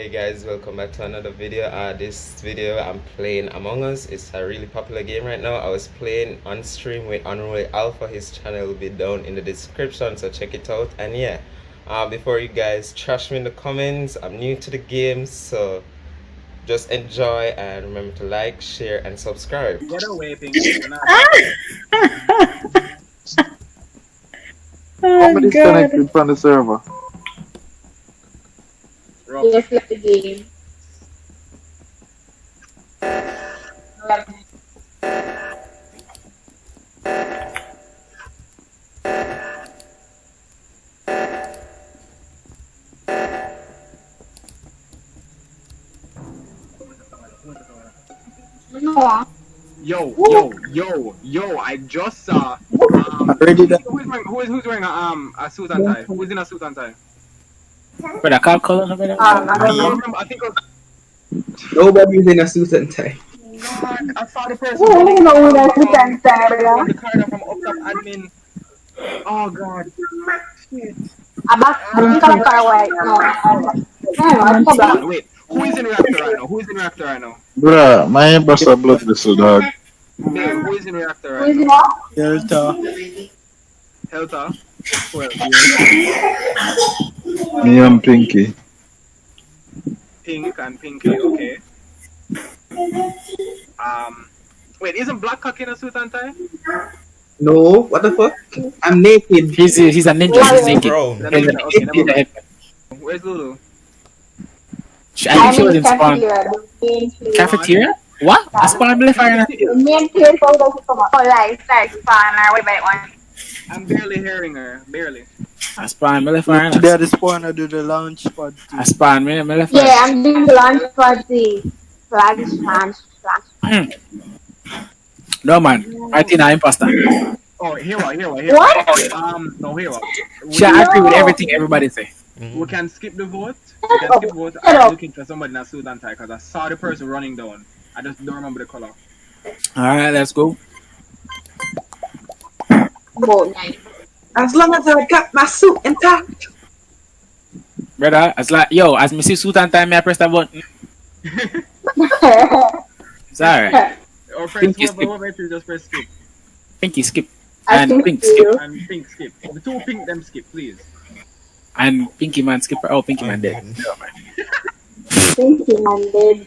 Hey guys, welcome back to another video. This video I'm playing Among Us. It's a really popular game right now. I was playing on stream with Unruly Alpha. His channel will be down in the description, so check it out. And yeah, before you guys trash me in the comments, I'm new to the game, so just enjoy and remember to like, share, and subscribe. Get away, Pink. Somebody's connected from the server. Yes, left the game. No. Yo, I just saw who's wearing a suit and tie? Who's in a suit and tie? But I can't call it. I think it was... Nobody's in a suit and tie. God, I saw the person. Who is no in a suit and tie, bro? The card from up top admin. Oh God. Abas, I'm gonna car white. No. Wait, who is in reactor right now? Bruh, my imposter blood vessel, dog. Babe, who is in reactor Who right is now? it? Helta. Well, Me and Pinky. Pink and Pinky, okay. Wait, isn't Black Cock in a suit and tie? No, what the fuck? I'm naked. He's a ninja. He's naked. Bro, Okay, never mind. Where's Lulu? I think she was in spawn. Cafeteria? What? I spawned left her. Main place for those who come up. Oh, right, start spawn or wait by one. I'm barely hearing her. Barely. I spawned left her. Today at the spawn I do the launch pad. I spawned left her. Yeah, I'm doing the launch party. Flash. No man, I think I'm imposter. Oh, here what? What? No, here what? I agree with everything everybody say. We can skip the vote. I'm looking for somebody in a suit and tie because I saw the person running down. I just don't remember the color. Alright, let's go. Oh, nice. As long as I got my suit intact. Brother, as me see suit and tie, me I press that button. It's alright. Or friends, Pinky whoever if you just press skip. Pinky skip. I And think Pink you. skip. And Pink skip. The two Pink them skip, please. And Pinky man skip. Oh, Pinky man dead. Thank you, man, babe.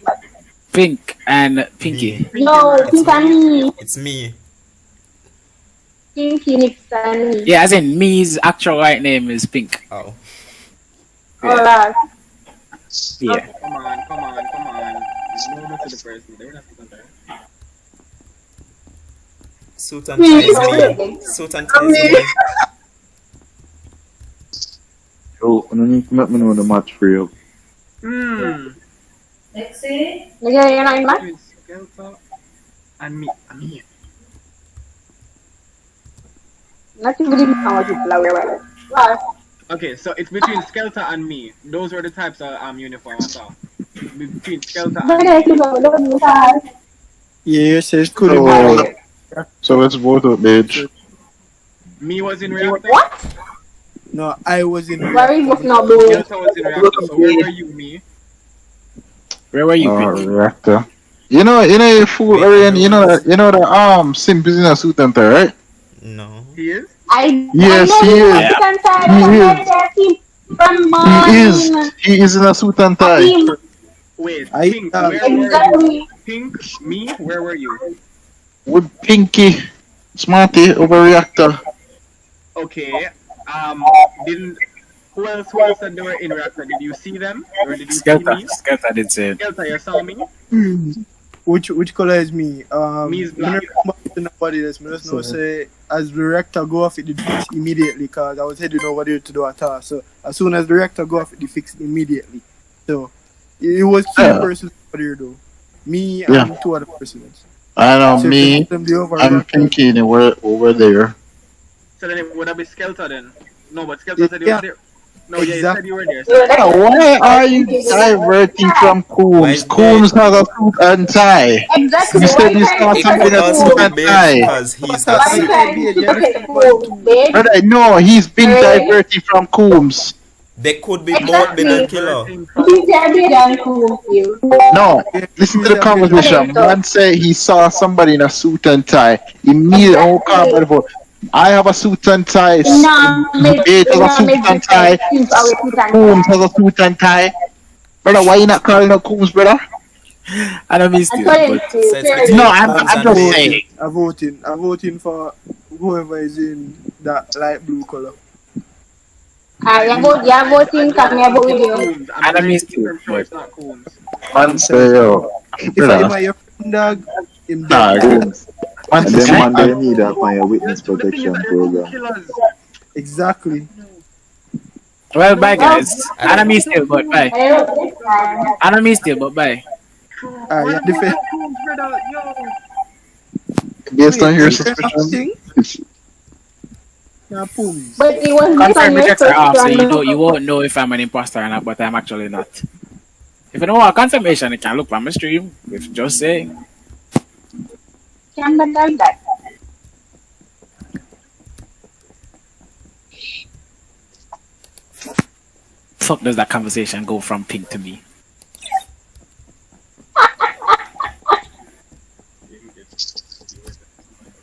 Pink and Pinky. No, Pink and me. it's me. Pink, Unix and me. Yeah, as in me's actual right name is Pink. Oh. Alright. Yeah. Come on. No more to the person. They were not suit and tie. Suit and tie is me. Suit and tie is me. Yo, I don't need to let me know the match for you. Hmm. Nigga, you're not in my? Between Skelta and me. Not even how much people are wearing. Right. Okay, so it's between Skelta and me. Those were the types of uniform I saw. Between Skelta But and I think I'm looking at Yeah, says could So, be. so let's vote up, bitch. me was in reactor. what? No, I was in. Where is this not doing? Skelta was in reactor. So where were you, me? Where were you, Pink? Reactor. You know, you fool, Arian, you know that Simp is in a suit and tie, right? No. He is? Yes, he is. From mine. He is in a suit and tie. Wait, I- Pink, where were you? Exactly. Pink, me, where were you? With Pinky, Smarty, over reactor. Okay, didn't... Who else said they were in reactor? Did you see them? Or did you see me? Skelta did say it. Skelta, you saw me? Which color is me? Me is I black. don't remember nobody else. I just know say as the reactor go off it did fix immediately because I was heading over there to do a task. So as soon as the reactor go off it did fix immediately. So it was two persons over there though. Me and two other persons. I know, So me them the over and reactor. Pinky were over there. So then it would have been Skelta then? No, but Skelta said you Yeah. were there. No, yeah, you Exactly. said you were there. Why are you diverting from Coombs? Coombs has a suit and tie. Exactly. You said you saw It something could in a also suit be and based tie. because he's got suit. Okay, cool, babe. Brother, no, he's been diverting from Coombs. They could be both be the Exactly. killer. Peter did and Cool you. No, listen to the conversation. Man say he saw somebody in a suit and tie. Immediately, oh, come on, vote. I have a suit and tie. Eight has a suit and tie. Coombs has a suit and tie. Brother, why you not calling out Coombs, brother? I don't mean still, but So it's between No, Coombs I'm and just Pink. saying. I'm voting for whoever is in that light blue color. You're voting, come here, vote with you. I don't mean still, but It's not Coons. Man say, yo. If I am Brother, your friend, dog, him nah, dead. Coombs. Man And them say, man they need that on your witness The thing is protection that they're two program. killers. Exactly. well, bye guys. I don't mean still, but bye. I don't mean still, but bye. Ah, Why yeah, the defend. fuck Coons, brother? Yo. based on your Wait, suspicion, yeah, boom. But it was based Confirm on your rejects are off, so question. you won't know if I'm an imposter or not, but I'm actually not. If you don't want confirmation, you can look on my stream. If just saying. Can but like that. Fuck does that conversation go from Pink to me?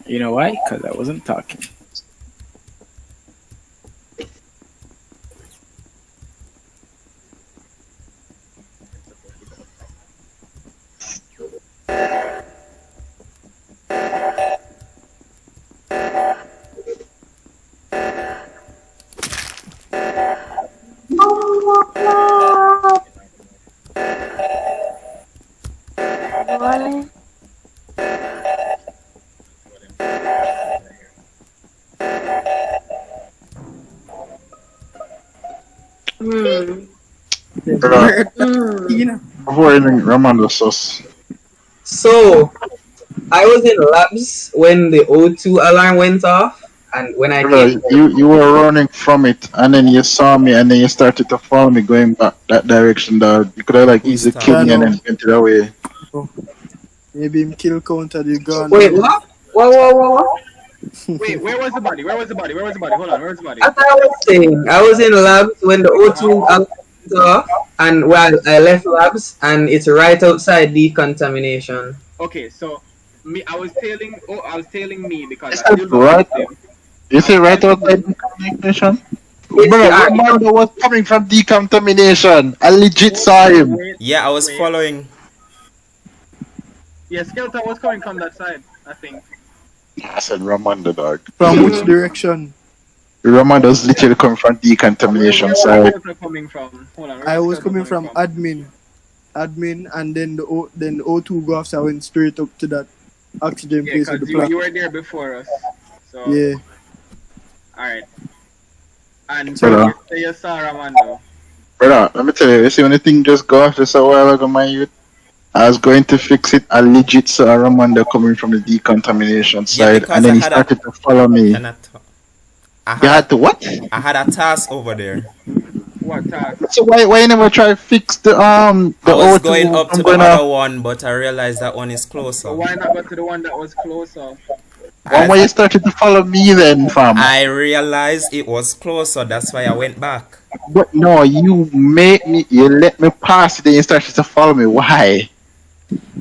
You know why? Because I wasn't talking. brother, You know. before anything, Ramando sus. So, I was in labs when the O2 alarm went off, and when I Brother, came, you were running from it, and then you saw me, and then you started to follow me going back that direction, dog. You could have like easily Who's killed me and that? then went it away. Maybe him kill counter the gun. wait, what? What? Wait, where was the body? Where was the body? Hold on, where's the body? As I was saying, I was in labs when the O2 alarm went off, and while I left labs, and it's right outside decontamination. Okay, so I was tailing me because Is I that still don't right? see him. You see right outside decontamination? It's Brother, the- Ramando was coming from decontamination. I legit saw him. Wait, Yeah, I was wait. following. Yeah, Skeleton was coming from that side, I think. I said Ramando, dog. From which direction? Ramando's literally coming from decontamination Where side. was Skeleton coming from? Hold on. where I was Skeleton coming from admin, and then the O2 go off, so I went straight up to that oxygen Yeah, place with because the you plaque. were there before us. So, Yeah. alright. And Brother. so you saw Ramando. Brother, let me tell you, see when the thing just go off just a while ago, my youth, I was going to fix it. I legit saw Ramando coming from the decontamination side, because and then I he had started to follow me. Can I talk? You had to what? I had a task over there. What task? So why you never try to fix the I was O2 going up to from the going other off? one, but I realized that one is So closer. why not go to the one that was closer? Why you started to follow me then, fam? I realized it was closer, that's why I went back. But no, you let me pass it, then you started to follow me. Why?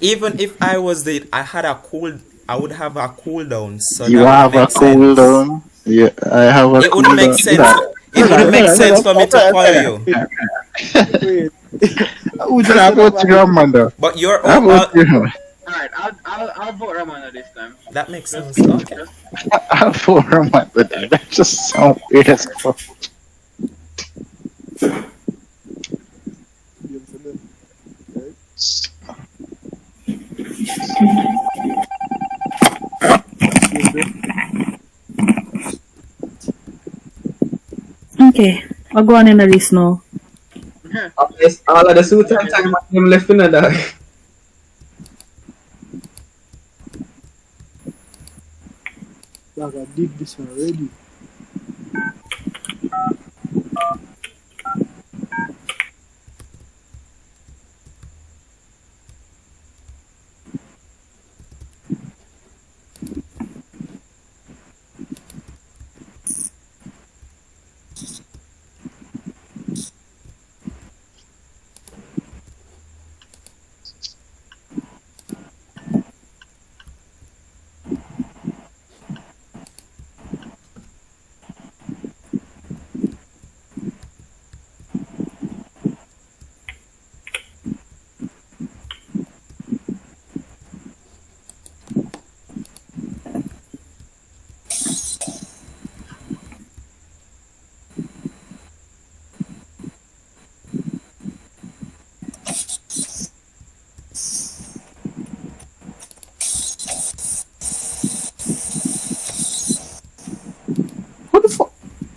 Even if I was the, I would have a cooldown. So You that have would a make sense. cooldown. Yeah, I have a It wouldn't make sense. It wouldn't make sense for me to follow you. Wait. Who just I vote to Ramando? But you're I all, vote to him. Alright, I'll vote Ramando this time. that makes sense. Okay. I vote Ramando. That just sounds weird as fuck. Okay, I'll go on in the list now. all of the suit and time I'm left in the Like I did this already.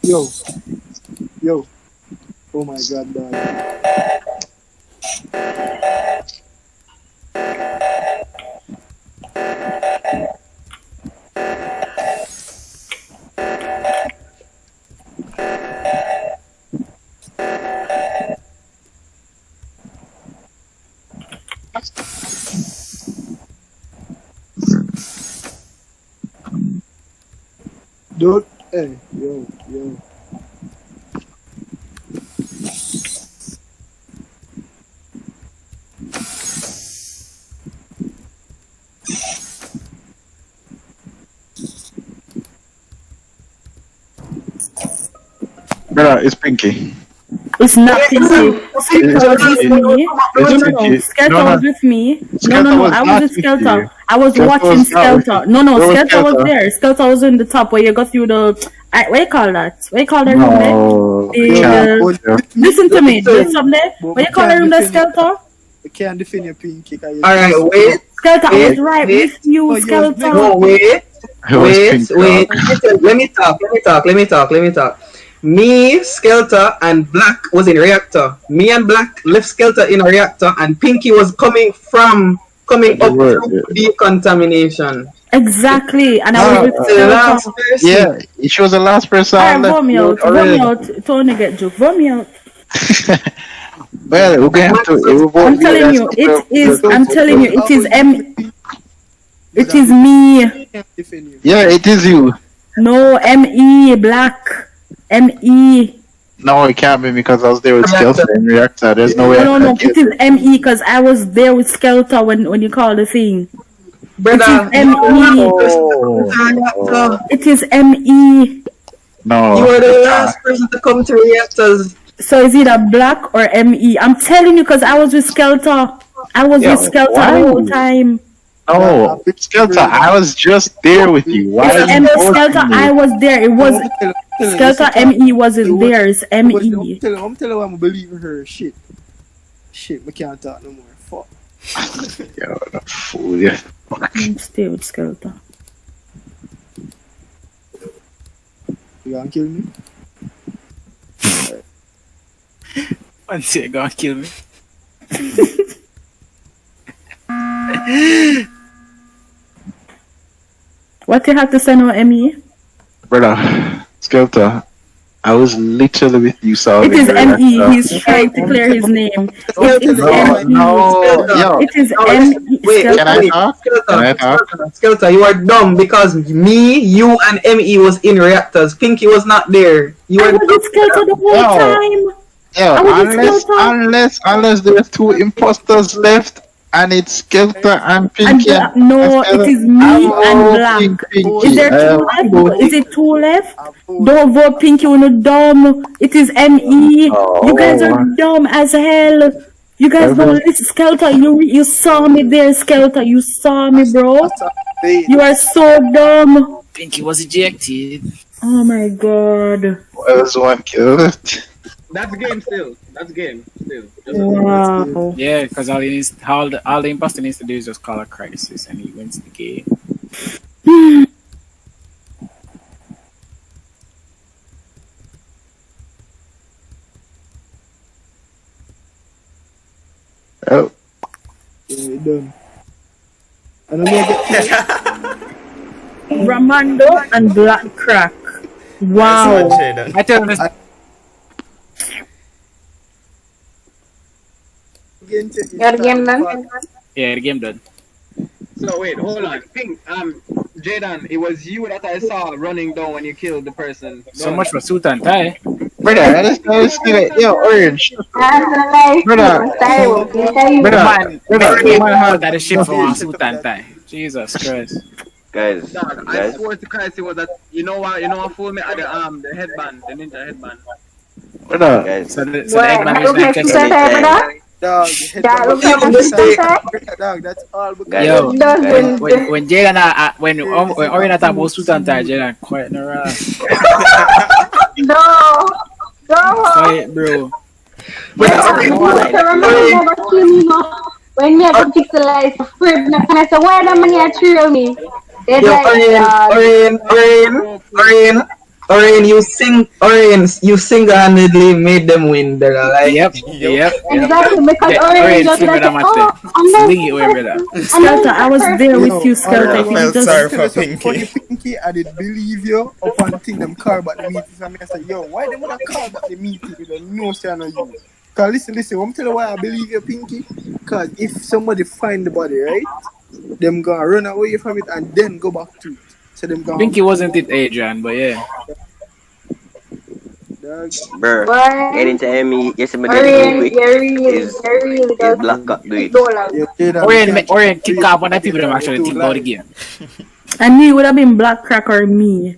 Yo. Oh my god, dog. Dude, hey, yo. Brother, it's Pinky. It's not Pinky. Skeletor was with me. No. Skeletor was with me. No. I was with Skeletor. I was watching Skeletor. No. Skeletor was there. Skeletor was in the top where you got through the. What you call that? What you call the room there? Listen to me. There's something there. What you call the room there, Skeletor? You can't defend your Pinky. Alright, wait. Skeletor, I was right with you, Skeletor. No, wait. Let me talk. Me, Skeletor, and Black was in reactor. Me and Black left Skeletor in a reactor, and Pinky was coming up through decontamination. Exactly, and I was with Skeletor. Yeah, she was the last person. Alright, vote me out. Tony get joke. Vote me out. Well, we're going to have to. I'm telling you, it is It is me. Yeah, it is you. No, ME, Black. ME. No, it can't be because I was there with Skeletor in reactor. There's no way. No. It is ME because I was there with Skeletor when you call the thing. Brother, it is ME. No. You were the last person to come to reactors. So is it a Black or ME? I'm telling you because I was with Skeletor. I was with Skeletor the whole time. No, Skeletor, I was just there with you. Why it's Skeletor, I was there. It was Skeletor ME wasn't there. It's ME. I'm telling you, I'm believing her. Shit, we can't talk no more. Fuck. Yo, the fool, yeah. Stay with Skeletor. You gonna kill me? One say you gonna kill me. What you have to say now, ME? Brother, Skeletor, I was literally with you, so it is ME. He's trying to clear his name. It is ME. No. It is ME. Wait, can I talk? Skeletor, you are dumb because me, you, and ME was in reactors. Pinky was not there. You I were was with Skeletor the whole time. Yeah, unless there are two imposters left. And it's Skeletor and Pinky. No, it is me and Black. Is there two left? Is it two left? Don't vote Pinky, you're not dumb. It is ME. You guys are dumb as hell. You guys don't listen. Skeletor, you saw me there, Skeletor. You saw me, bro. You are so dumb. Pinky was ejected. Oh my god. Well, there's one killed. That's game still. Wow. Yeah, because all the imposter needs to do is just call a crisis and he wins the game. Oh. Yeah, done. And I'm gonna get Ramando and Black Crack. Wow. I tell this. Your game done? Yeah, the game done. So wait, hold on. Pink, Jaden, it was you that I saw running down when you killed the person. So much for suit and tie. Brother, let's yo, Orange. Brother, that is shit for suit and tie. Jesus Christ. Guys, I swear to Christ it was that, you know what fooled me at the headband, the ninja headband. Brother. Guys. So the headband is like catching. Dog, that's all because yo, when Jaden when Oriana talk about suit and tie, Jaden quiet no around. No, Quiet, bro. When me have to fix the lights, can I say why that money are through me? Yo, Orin, Orion, you single-handedly made them win, they're like. Yep. Exactly, because Orion just like, oh, I'm not Sling it away, brother. Skelter, I was there with you, Skelter. I If you felt just sorry Tell for you something funny, Pinky. Pinky, I did believe you upon thing them car but the meeting. And I said, yo, why they wanna call back the meeting with a no sign of you? Cause listen, I'm telling you why I believe you, Pinky. Cause if somebody find the body, right, them gonna run away from it and then go back to it. So them gonna Pinky wasn't it, Adrian, but yeah. Bro, why? anytime you see me Orion, quick, you're really is black up do it. Orion kick off on the people that actually think about the game. I knew it would have been Black Crack or me.